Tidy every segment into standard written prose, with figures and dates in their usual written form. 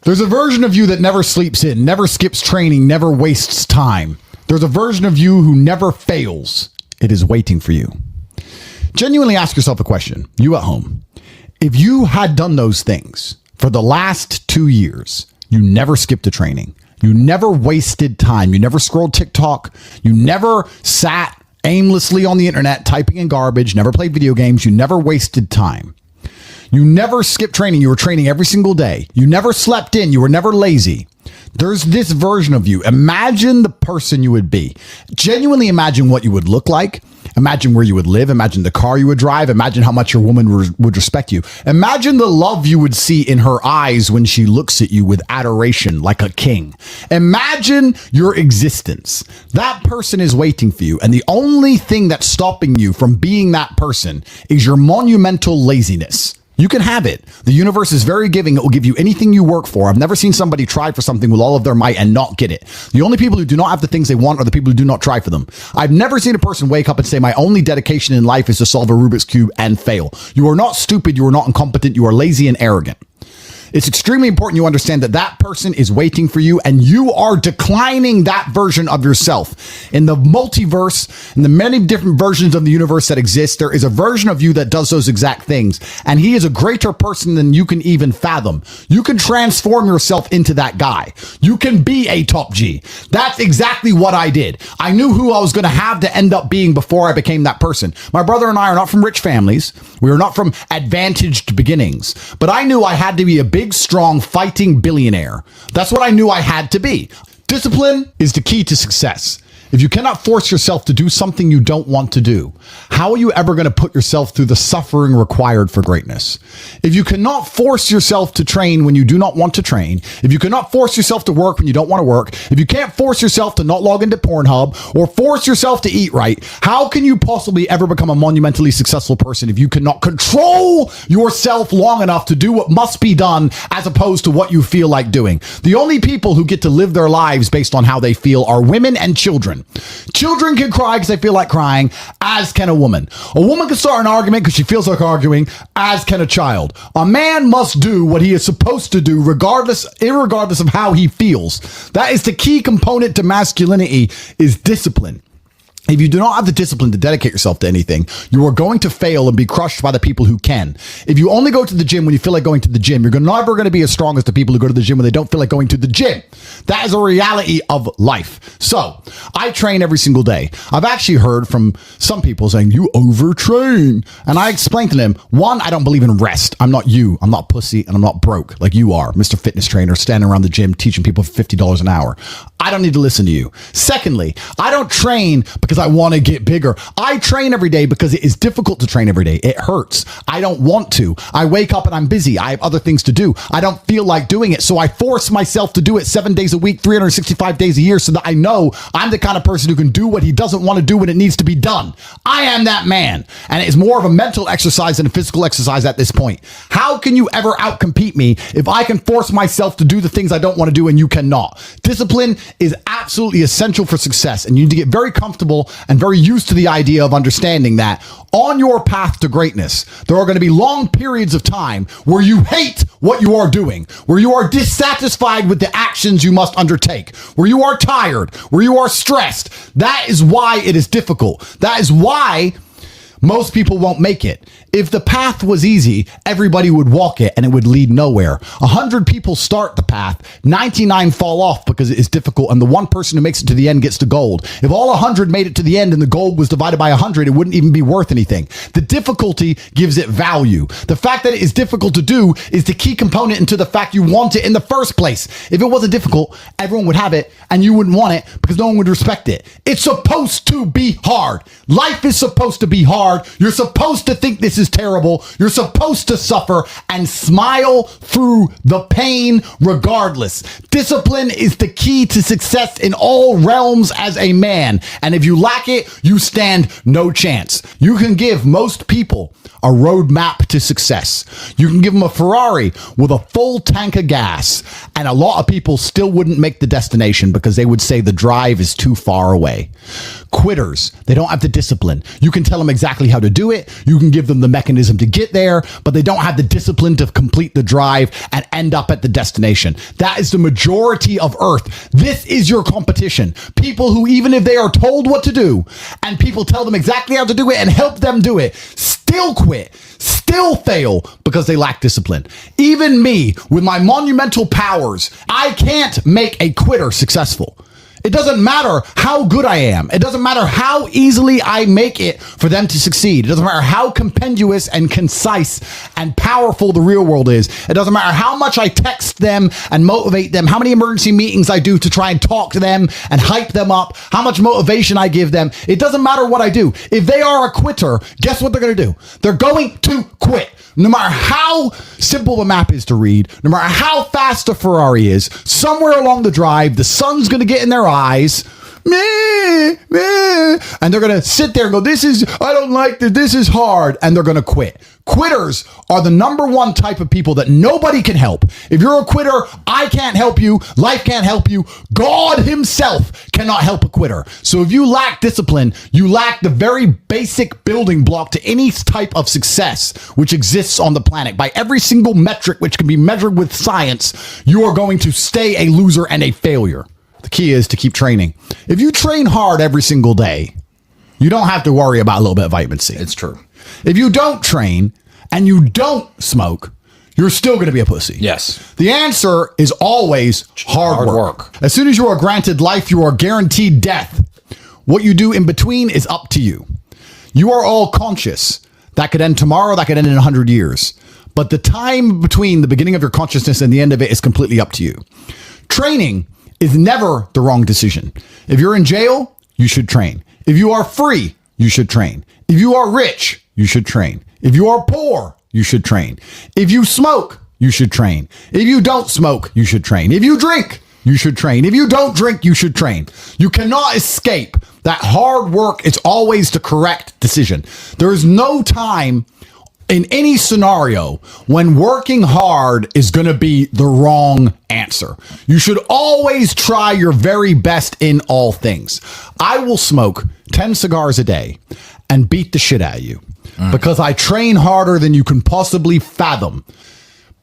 There's a version of you that never sleeps in, never skips training, never wastes time. There's a version of you who never fails. It is waiting for you. Genuinely ask yourself a question, you at home. If you had done those things for the last 2 years, you never skipped a training, you never wasted time, you never scrolled TikTok, you never sat aimlessly on the internet typing in garbage, never played video games, you never wasted time. You never skipped training. You were training every single day. You never slept in. You were never lazy. There's this version of you. Imagine the person you would be. Genuinely imagine what you would look like. Imagine where you would live. Imagine the car you would drive. Imagine how much your woman would respect you. Imagine the love you would see in her eyes when she looks at you with adoration like a king. Imagine your existence. That person is waiting for you. And the only thing that's stopping you from being that person is your monumental laziness. You can have it. The universe is very giving. It will give you anything you work for. I've never seen somebody try for something with all of their might and not get it. The only people who do not have the things they want are the people who do not try for them. I've never seen a person wake up and say, my only dedication in life is to solve a Rubik's Cube and fail. You are not stupid. You are not incompetent. You are lazy and arrogant. It's extremely important you understand that that person is waiting for you and you are declining that version of yourself. In the multiverse, in the many different versions of the universe that exist, there is a version of you that does those exact things. And he is a greater person than you can even fathom. You can transform yourself into that guy. You can be a top G. That's exactly what I did. I knew who I was going to have to end up being before I became that person. My brother and I are not from rich families. We are not from advantaged beginnings. But I knew I had to be a big, strong, fighting billionaire. That's what I knew I had to be. Discipline is the key to success. If you cannot force yourself to do something you don't want to do, how are you ever going to put yourself through the suffering required for greatness? If you cannot force yourself to train when you do not want to train, if you cannot force yourself to work when you don't want to work, if you can't force yourself to not log into Pornhub or force yourself to eat right, how can you possibly ever become a monumentally successful person if you cannot control yourself long enough to do what must be done as opposed to what you feel like doing? The only people who get to live their lives based on how they feel are women and children. Children can cry because they feel like crying, as can a woman. A woman can start an argument because she feels like arguing, as can a child. A man must do what he is supposed to do irregardless of how he feels. That is the key component to masculinity, is discipline. If you do not have the discipline to dedicate yourself to anything, you are going to fail and be crushed by the people who can. If you only go to the gym when you feel like going to the gym, you're never going to be as strong as the people who go to the gym when they don't feel like going to the gym. That is a reality of life. So I train every single day. I've actually heard from some people saying, you overtrain. And I explained to them, one, I don't believe in rest. I'm not you. I'm not pussy and I'm not broke like you are, Mr. Fitness Trainer, standing around the gym teaching people for $50 an hour. I don't need to listen to you. Secondly, I don't train because I want to get bigger. I train every day because it is difficult to train every day. It hurts. I don't want to. I wake up and I'm busy. I have other things to do. I don't feel like doing it. So I force myself to do it 7 days a week, 365 days a year, so that I know I'm the kind of person who can do what he doesn't want to do when it needs to be done. I am that man. And it is more of a mental exercise than a physical exercise at this point. How can you ever outcompete me if I can force myself to do the things I don't want to do and you cannot? Discipline is absolutely essential for success, and you need to get very comfortable and very used to the idea of understanding that on your path to greatness, there are going to be long periods of time where you hate what you are doing, where you are dissatisfied with the actions you must undertake, where you are tired, where you are stressed. That is why it is difficult. That is why most people won't make it. If the path was easy, everybody would walk it and it would lead nowhere. 100 people start the path, 99 fall off because it is difficult, and the one person who makes it to the end gets the gold. If all 100 made it to the end and the gold was divided by 100, it wouldn't even be worth anything. The difficulty gives it value. The fact that it is difficult to do is the key component into the fact you want it in the first place. If it wasn't difficult, everyone would have it and you wouldn't want it because no one would respect it. It's supposed to be hard. Life is supposed to be hard. You're supposed to think this is terrible. You're supposed to suffer and smile through the pain regardless. Discipline is the key to success in all realms as a man. And if you lack it, you stand no chance. You can give most people a roadmap to success. You can give them a Ferrari with a full tank of gas, and a lot of people still wouldn't make the destination because they would say the drive is too far away. Quitters, they don't have the discipline. You can tell them exactly exactly how to do it. You can give them the mechanism to get there, but they don't have the discipline to complete the drive and end up at the destination. That is the majority of Earth. This is your competition. People who, even if they are told what to do and people tell them exactly how to do it and help them do it, still quit, still fail because they lack discipline. Even me, with my monumental powers, I can't make a quitter successful. It doesn't matter how good I am. It doesn't matter how easily I make it for them to succeed. It doesn't matter how compendious and concise and powerful the real world is. It doesn't matter how much I text them and motivate them, how many emergency meetings I do to try and talk to them and hype them up, how much motivation I give them. It doesn't matter what I do. If they are a quitter, guess what they're going to do? They're going to quit. No matter how simple the map is to read, no matter how fast the Ferrari is, somewhere along the drive, the sun's going to get in their eyes, and they're going to sit there and go, I don't like this, this is hard, and they're going to quit. Quitters are the number one type of people that nobody can help. If you're a quitter, I can't help you, life can't help you, God himself cannot help a quitter. So if you lack discipline, you lack the very basic building block to any type of success which exists on the planet. By every single metric which can be measured with science, you are going to stay a loser and a failure. The key is to keep training. If you train hard every single day, you don't have to worry about a little bit of vitamin C. It's true. If you don't train and you don't smoke, you're still going to be a pussy. Yes. The answer is always hard work. As soon as you are granted life, you are guaranteed death. What you do in between is up to you. You are all conscious. That could end tomorrow. That could end in 100 years. But the time between the beginning of your consciousness and the end of it is completely up to you. Training is never the wrong decision. If you're in jail, you should train. If you are free, you should train. If you are rich, you should train. If you are poor, you should train. If you smoke, you should train. If you don't smoke, you should train. If you drink, you should train. If you don't drink, you should train. You cannot escape that hard work is always the correct decision. There is no time in any scenario when working hard is going to be the wrong answer. You should always try your very best in all things. I will smoke 10 cigars a day and beat the shit out of you because I train harder than you can possibly fathom.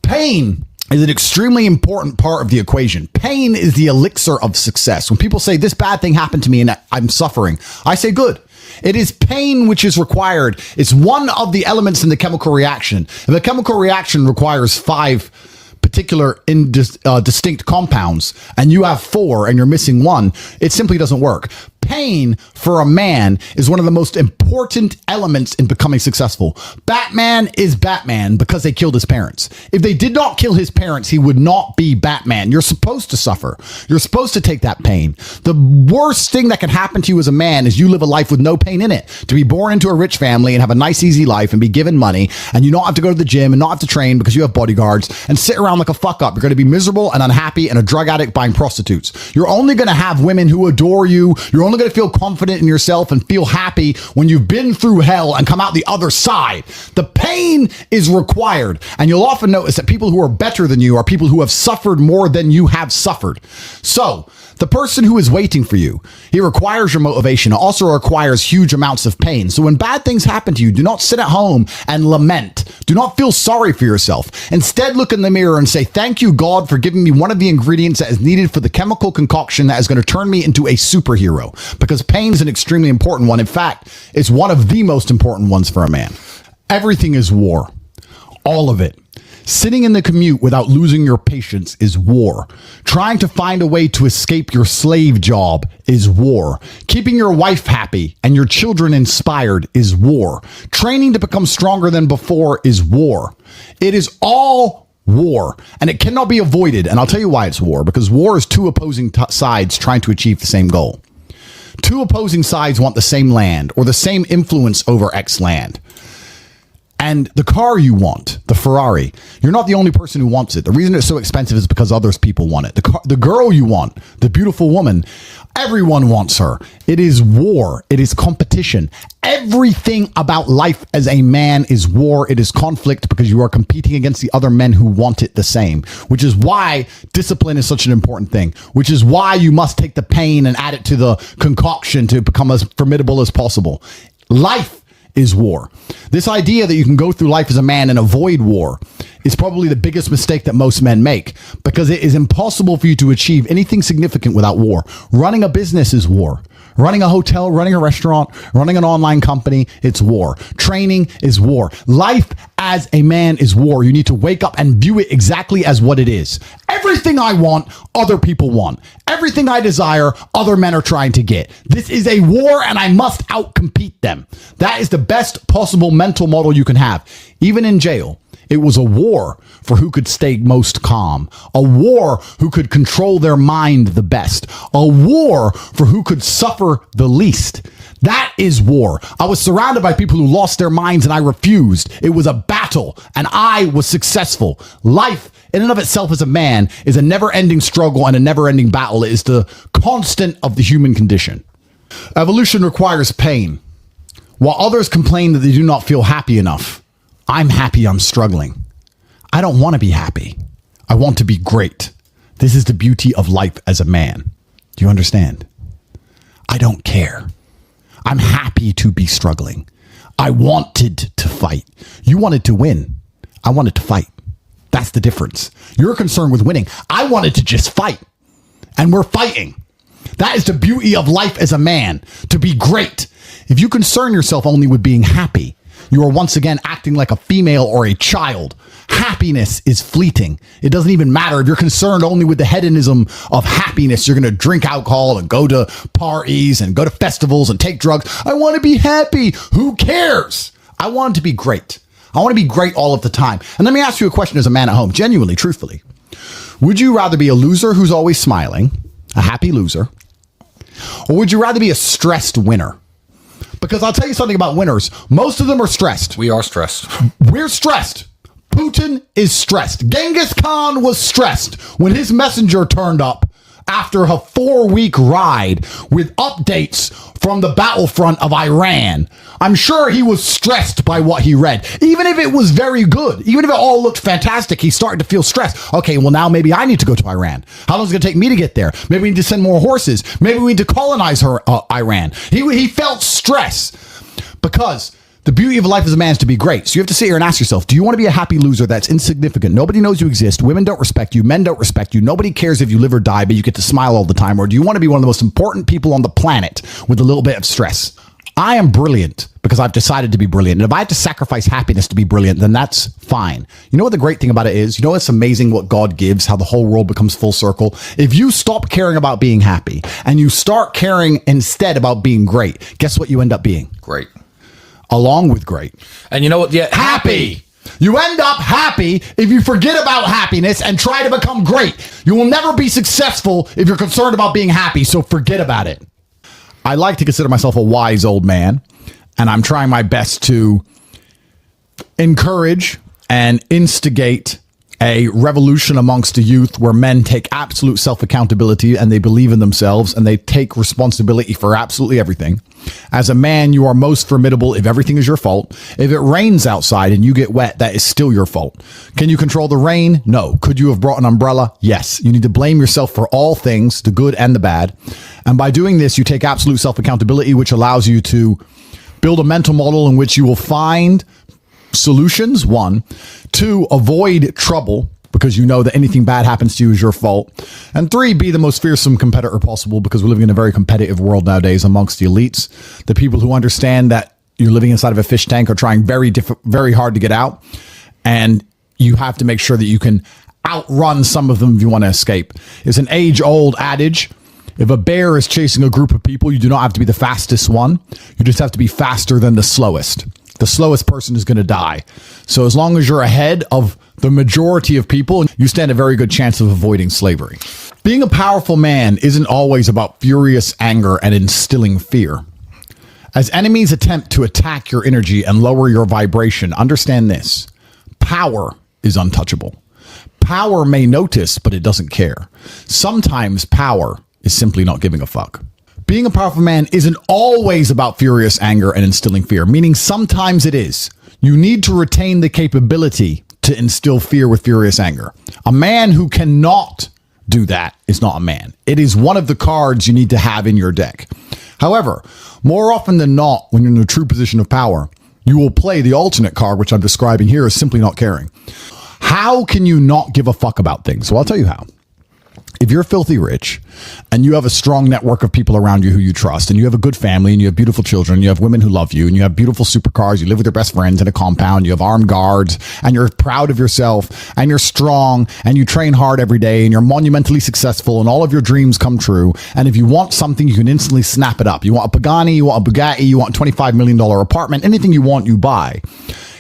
Pain is an extremely important part of the equation. Pain is the elixir of success. When people say this bad thing happened to me and I'm suffering, I say good. It is pain which is required. It's one of the elements in the chemical reaction. If a chemical reaction requires 5 particular distinct compounds and you have 4 and you're missing 1, it simply doesn't work. Pain for a man is one of the most important elements in becoming successful. Batman is Batman because they killed his parents. If they did not kill his parents, he would not be Batman. You're supposed to suffer. You're supposed to take that pain. The worst thing that can happen to you as a man is you live a life with no pain in it. To be born into a rich family and have a nice, easy life and be given money and you don't have to go to the gym and not have to train because you have bodyguards and sit around like a fuck up. You're going to be miserable and unhappy and a drug addict buying prostitutes. You're only going to have women who adore you. You're only going to feel confident in yourself and feel happy when you've been through hell and come out the other side. The pain is required. And you'll often notice that people who are better than you are people who have suffered more than you have suffered. So the person who is waiting for you, he requires your motivation. It also requires huge amounts of pain. So when bad things happen to you, do not sit at home and lament. Do not feel sorry for yourself. Instead, look in the mirror and say, thank you, God, for giving me one of the ingredients that is needed for the chemical concoction that is going to turn me into a superhero. Because pain is an extremely important one. In fact, it's one of the most important ones for a man. Everything is war. All of it. Sitting in the commute without losing your patience is war. Trying to find a way to escape your slave job is war. Keeping your wife happy and your children inspired is war. Training to become stronger than before is war. It is all war, and it cannot be avoided. And I'll tell you why it's war. Because war is 2 opposing sides trying to achieve the same goal. 2 opposing sides want the same land or the same influence over X land. And the car you want, the Ferrari, you're not the only person who wants it. The reason it's so expensive is because others people want it. The girl you want, the beautiful woman, everyone wants her. It is war. It is competition. Everything about life as a man is war. It is conflict because you are competing against the other men who want it the same, which is why discipline is such an important thing, which is why you must take the pain and add it to the concoction to become as formidable as possible. Life is war. This idea that you can go through life as a man and avoid war is probably the biggest mistake that most men make, because it is impossible for you to achieve anything significant without war. Running a business is war. Running a hotel, running a restaurant, running an online company, it's war. Training is war. Life as a man is war. You need to wake up and view it exactly as what it is. Everything I want, other people want. Everything I desire, other men are trying to get. This is a war, and I must outcompete them. That is the best possible mental model you can have. Even in jail, it was a war for who could stay most calm, a war who could control their mind the best, a war for who could suffer the least. That is war. I was surrounded by people who lost their minds and I refused. It was a battle and I was successful. Life in and of itself as a man is a never-ending struggle and a never-ending battle. It is the constant of the human condition. Evolution requires pain. While others complain that they do not feel happy enough, I'm happy I'm struggling. I don't want to be happy. I want to be great. This is the beauty of life as a man. Do you understand? I don't care. I'm happy to be struggling. I wanted to fight. You wanted to win. I wanted to fight. That's the difference. You're concerned with winning. I wanted to just fight. And we're fighting. That is the beauty of life as a man, to be great. If you concern yourself only with being happy, you are once again acting like a female or a child. Happiness is fleeting. It doesn't even matter if you're concerned only with the hedonism of happiness. You're going to drink alcohol and go to parties and go to festivals and take drugs. I want to be happy. Who cares? I want to be great. I want to be great all of the time. And let me ask you a question as a man at home, genuinely, truthfully. Would you rather be a loser who's always smiling, a happy loser, or would you rather be a stressed winner? Because I'll tell you something about winners. Most of them are stressed. We are stressed. We're stressed. Putin is stressed. Genghis Khan was stressed when his messenger turned up after a 4-week ride with updates from the battlefront of Iran. I'm sure he was stressed by what he read. Even if it was very good, even if it all looked fantastic, he started to feel stressed. Okay, well, now maybe I need to go to Iran. How long is it going to take me to get there? Maybe we need to send more horses. Maybe we need to colonize Iran. He felt stress because the beauty of life as a man is to be great. So you have to sit here and ask yourself, do you want to be a happy loser that's insignificant? Nobody knows you exist. Women don't respect you. Men don't respect you. Nobody cares if you live or die, but you get to smile all the time. Or do you want to be one of the most important people on the planet with a little bit of stress? I am brilliant because I've decided to be brilliant. And if I have to sacrifice happiness to be brilliant, then that's fine. You know what the great thing about it is? You know, it's amazing what God gives, how the whole world becomes full circle. If you stop caring about being happy and you start caring instead about being great, guess what you end up being? Great. Along with great. And you know what? Yeah, happy. You end up happy if you forget about happiness and try to become great. You will never be successful if you're concerned about being happy, so forget about it. I like to consider myself a wise old man, and I'm trying my best to encourage and instigate a revolution amongst the youth where men take absolute self-accountability and they believe in themselves and they take responsibility for absolutely everything. As a man, you are most formidable if everything is your fault. If it rains outside and you get wet, that is still your fault. Can you control the rain? No. Could you have brought an umbrella? Yes. You need to blame yourself for all things, the good and the bad. And by doing this, you take absolute self-accountability, which allows you to build a mental model in which you will find solutions, 1, 2, avoid trouble because you know that anything bad happens to you is your fault, and 3, be the most fearsome competitor possible because we're living in a very competitive world nowadays amongst the elites. The people who understand that you're living inside of a fish tank are trying very hard to get out, and you have to make sure that you can outrun some of them if you want to escape. It's an age-old adage. If a bear is chasing a group of people, you do not have to be the fastest one. You just have to be faster than the slowest. The slowest person is going to die. So as long as you're ahead of the majority of people, you stand a very good chance of avoiding slavery. Being a powerful man isn't always about furious anger and instilling fear. As enemies attempt to attack your energy and lower your vibration, understand this. Power is untouchable. Power may notice, but it doesn't care. Sometimes power is simply not giving a fuck. Being a powerful man isn't always about furious anger and instilling fear, meaning sometimes it is. You need to retain the capability to instill fear with furious anger. A man who cannot do that is not a man. It is one of the cards you need to have in your deck. However, more often than not, when you're in a true position of power, you will play the alternate card, which I'm describing here, is simply not caring. How can you not give a fuck about things? Well, I'll tell you how. If you're filthy rich and you have a strong network of people around you who you trust, and you have a good family, and you have beautiful children, and you have women who love you, and you have beautiful supercars, you live with your best friends in a compound, you have armed guards, and you're proud of yourself, and you're strong, and you train hard every day, and you're monumentally successful, and all of your dreams come true. And if you want something, you can instantly snap it up. You want a Pagani, you want a Bugatti, you want a $25 million apartment, anything you want, you buy.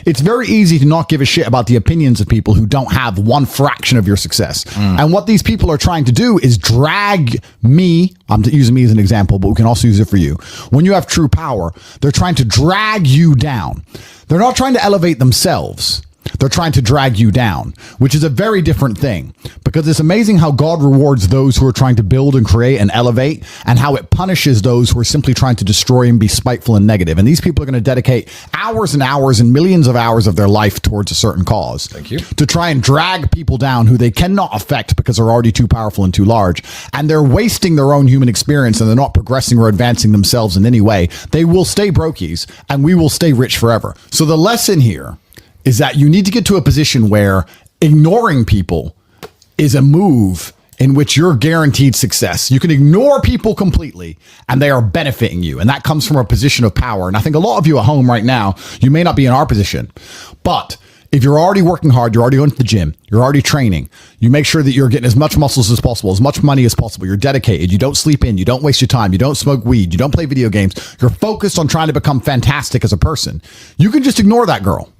It's very easy to not give a shit about the opinions of people who don't have one fraction of your success. And what these people are trying to do is drag me, I'm using me as an example, but we can also use it for you. When you have true power, they're trying to drag you down. They're not trying to elevate themselves. They're trying to drag you down, which is a very different thing, because it's amazing how God rewards those who are trying to build and create and elevate, and how it punishes those who are simply trying to destroy and be spiteful and negative. And these people are going to dedicate hours and hours and millions of hours of their life towards a certain cause. Thank you. To try and drag people down who they cannot affect because they're already too powerful and too large. And they're wasting their own human experience, and they're not progressing or advancing themselves in any way. They will stay brokies, and we will stay rich forever. So the lesson here is that you need to get to a position where ignoring people is a move in which you're guaranteed success. You can ignore people completely and they are benefiting you. And that comes from a position of power. And I think a lot of you at home right now, you may not be in our position, but if you're already working hard, you're already going to the gym, you're already training, you make sure that you're getting as much muscles as possible, as much money as possible, you're dedicated, you don't sleep in, you don't waste your time, you don't smoke weed, you don't play video games, you're focused on trying to become fantastic as a person. You can just ignore that girl.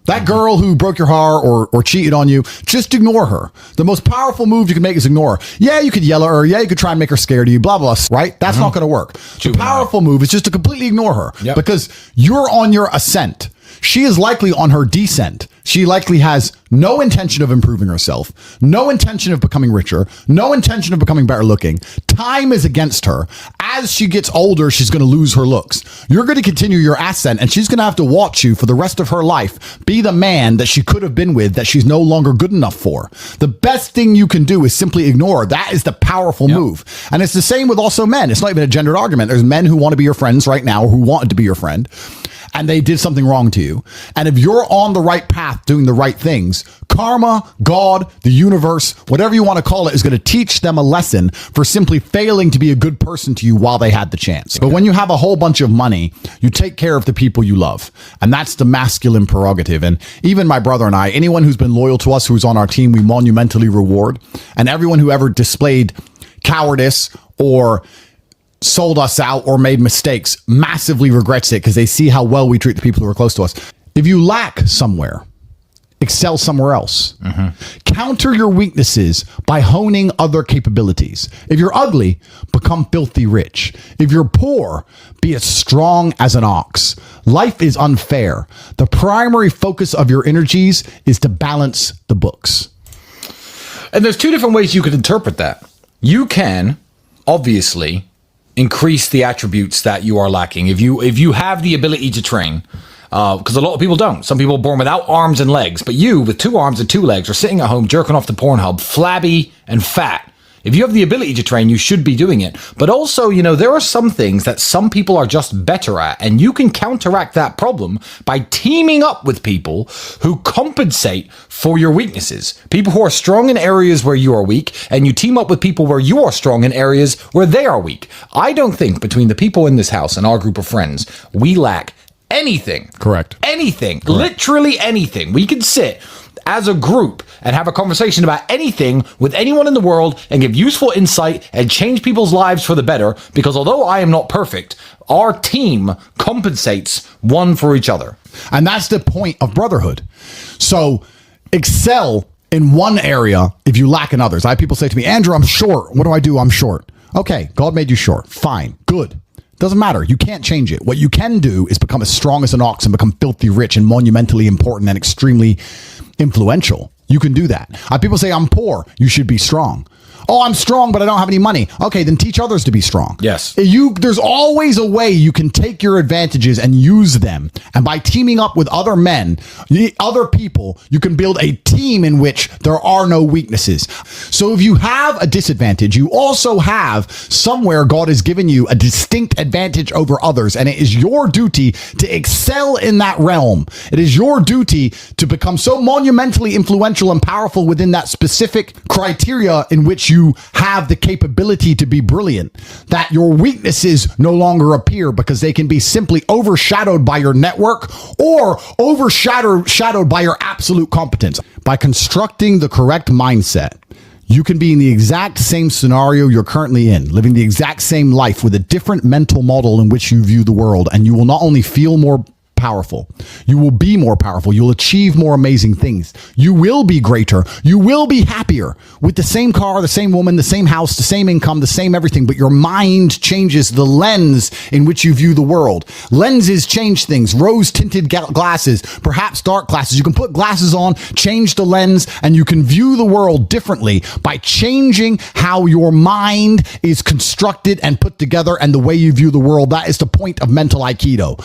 That girl who broke your heart or cheated on you, just ignore her. The most powerful move you can make is ignore her. Yeah, you could yell at her. Yeah, you could try and make her scared of you, blah, blah, right? That's not going to work. The powerful move is just to completely ignore her because you're on your ascent. She is likely on her descent. She likely has no intention of improving herself, no intention of becoming richer, no intention of becoming better looking. Time is against her. As she gets older, she's going to lose her looks. You're going to continue your ascent, and she's going to have to watch you for the rest of her life be the man that she could have been with that she's no longer good enough for. The best thing you can do is simply ignore. That is the powerful move. And it's the same with also men. It's not even a gendered argument. There's men who want to be your friends right now, or who wanted to be your friend, and they did something wrong to you. And if you're on the right path doing the right things, karma, God, the universe, whatever you want to call it, is going to teach them a lesson for simply failing to be a good person to you while they had the chance. But when you have a whole bunch of money, you take care of the people you love. And that's the masculine prerogative. And even my brother and I, anyone who's been loyal to us, who's on our team, we monumentally reward. And everyone who ever displayed cowardice or sold us out or made mistakes massively regrets it, because they see how well we treat the people who are close to us. If you lack somewhere, excel somewhere else. Counter your weaknesses by honing other capabilities. If you're ugly, become filthy rich. If you're poor, be as strong as an ox. Life is unfair. The primary focus of your energies is to balance the books. And there's two different ways you could interpret that. You can, obviously, increase the attributes that you are lacking. If you have the ability to train, because a lot of people don't. Some people are born without arms and legs, but you, with 2 arms and 2 legs, are sitting at home jerking off to Pornhub, flabby and fat. If you have the ability to train, you should be doing it. But also, there are some things that some people are just better at, and you can counteract that problem by teaming up with people who compensate for your weaknesses. People who are strong in areas where you are weak, and you team up with people where you are strong in areas where they are weak. I don't think between the people in this house and our group of friends, we lack anything. Correct. Anything. Correct. Literally anything. We can sit as a group and have a conversation about anything with anyone in the world and give useful insight and change people's lives for the better, because although I am not perfect, our team compensates one for each other. And that's the point of brotherhood. So excel in one area if you lack in others. I have people say to me, Andrew, I'm short. What do I do? I'm short. Okay, God made you short. Fine. Good. Doesn't matter. You can't change it. What you can do is become as strong as an ox and become filthy rich and monumentally important and extremely influential. You can do that. People say, I'm poor. You should be strong. Oh, I'm strong, but I don't have any money. Okay, then teach others to be strong. Yes. There's always a way you can take your advantages and use them. And by teaming up with other men, other people, you can build a team in which there are no weaknesses. So if you have a disadvantage, you also have somewhere God has given you a distinct advantage over others. And it is your duty to excel in that realm. It is your duty to become so monumentally influential and powerful within that specific criteria in which you have the capability to be brilliant, that your weaknesses no longer appear because they can be simply overshadowed by your network or overshadowed by your absolute competence. By constructing the correct mindset, you can be in the exact same scenario you're currently in, living the exact same life with a different mental model in which you view the world, and you will not only feel more powerful, you will be more powerful, you'll achieve more amazing things, you will be greater, you will be happier with the same car, the same woman, the same house, the same income, the same everything, but your mind changes the lens in which you view the world. Lenses change things. Rose tinted glasses, perhaps dark glasses. You can put glasses on, change the lens, and you can view the world differently by changing how your mind is constructed and put together and the way you view the world. That is the point of mental Aikido.